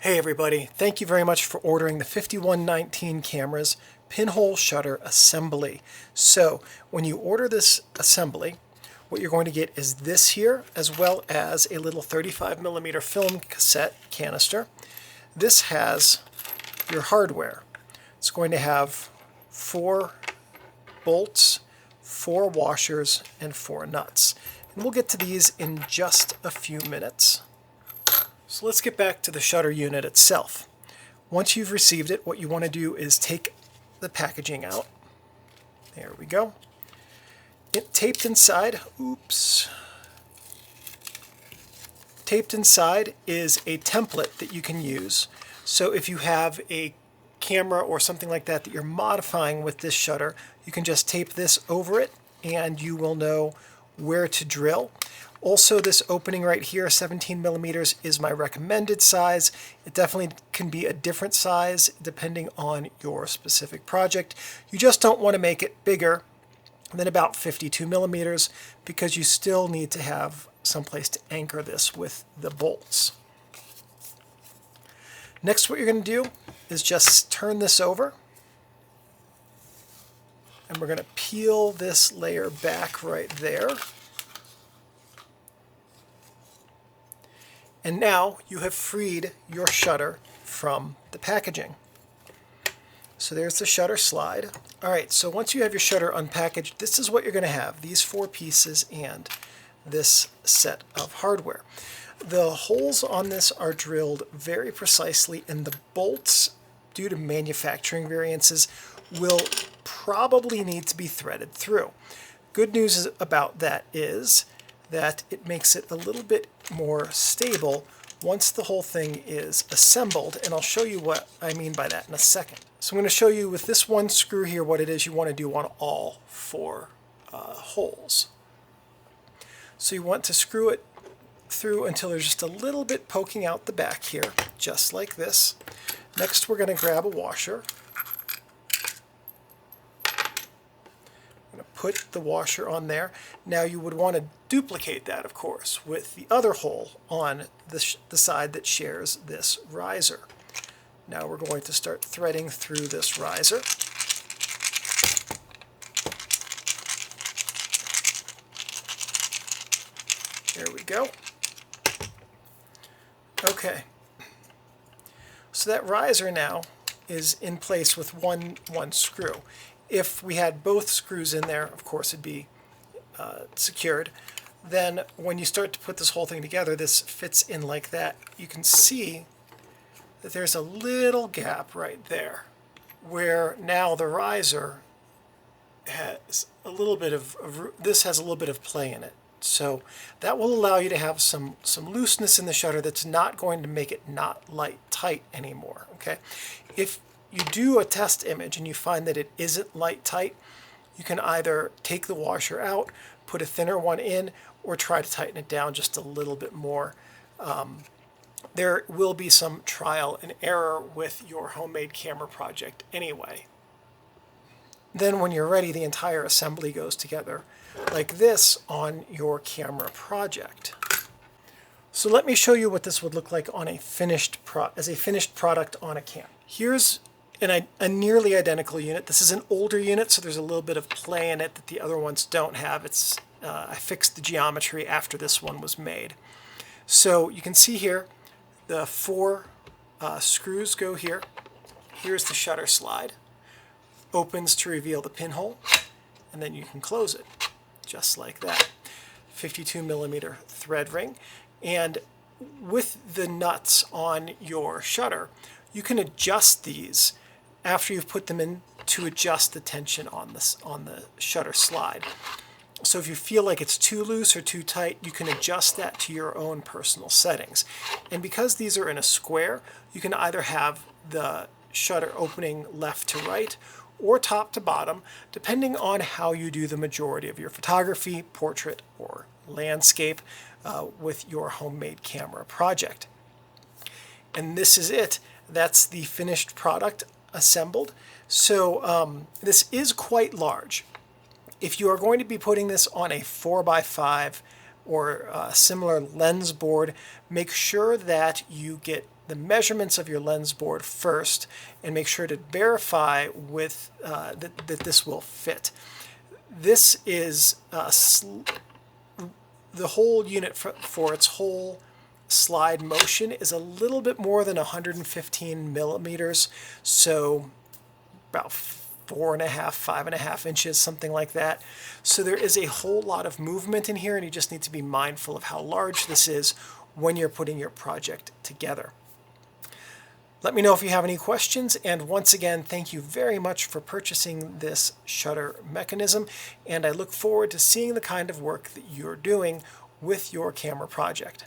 Hey everybody, thank you very much for ordering the 5119 cameras pinhole shutter assembly. So when you order this assembly, what you're going to get is this here, as well as a little 35mm film cassette canister. This has your hardware. It's going to have 4 bolts, 4 washers, and 4 nuts. And we'll get to these in just a few minutes. So let's get back to the shutter unit itself. Once you've received it, what you want to do is take the packaging out. There we go. Taped inside is a template that you can use. So if you have a camera or something like that that you're modifying with this shutter, you can just tape this over it and you will know where to drill. Also, this opening right here, 17mm, is my recommended size. It definitely can be a different size depending on your specific project. You just don't want to make it bigger than about 52mm because you still need to have some place to anchor this with the bolts. Next, what you're going to do is just turn this over, and we're going to peel this layer back right there. And now you have freed your shutter from the packaging. So there's the shutter slide. Alright, so once you have your shutter unpackaged, this is what you're going to have, these 4 pieces and this set of hardware. The holes on this are drilled very precisely, and the bolts, due to manufacturing variances, will probably need to be threaded through. Good news about that is that it makes it a little bit more stable once the whole thing is assembled, and I'll show you what I mean by that in a second. So I'm going to show you with this one screw here what it is you want to do on all 4 holes. So you want to screw it through until there's just a little bit poking out the back here, just like this. Next we're going to grab a washer. Put the washer on there. Now you would want to duplicate that, of course, with the other hole on the side that shares this riser. Now we're going to start threading through this riser. There we go. Okay. So that riser now is in place with one screw. If we had both screws in there, of course it'd be secured. Then when you start to put this whole thing together, this fits in like that. You can see that there's a little gap right there where now the riser has a little bit of this has a little bit of play in it. So that will allow you to have some looseness in the shutter that's not going to make it not light tight anymore. Okay, if you do a test image and you find that it isn't light tight, you can either take the washer out, put a thinner one in, or try to tighten it down just a little bit more. There will be some trial and error with your homemade camera project anyway. Then when you're ready, the entire assembly goes together like this on your camera project. So let me show you what this would look like on a finished product on a cam. Here's a nearly identical unit. This is an older unit, so there's a little bit of play in it that the other ones don't have. I fixed the geometry after this one was made. So you can see here the 4 screws go here. Here's the shutter slide. Opens to reveal the pinhole, and then you can close it just like that. 52mm thread ring. And with the nuts on your shutter, you can adjust these after you've put them in to adjust the tension on the shutter slide. So if you feel like it's too loose or too tight, you can adjust that to your own personal settings. And because these are in a square, you can either have the shutter opening left to right or top to bottom, depending on how you do the majority of your photography, portrait, or landscape with your homemade camera project. And this is it. That's the finished product assembled. So this is quite large. If you are going to be putting this on a 4x5 or a similar lens board, make sure that you get the measurements of your lens board first and make sure to verify with that this will fit. This is the whole unit for its whole slide motion is a little bit more than 115 millimeters, so about 4.5, 5.5 inches, something like that. So there is a whole lot of movement in here, and you just need to be mindful of how large this is when you're putting your project together. Let me know if you have any questions, and once again, thank you very much for purchasing this shutter mechanism, and I look forward to seeing the kind of work that you're doing with your camera project.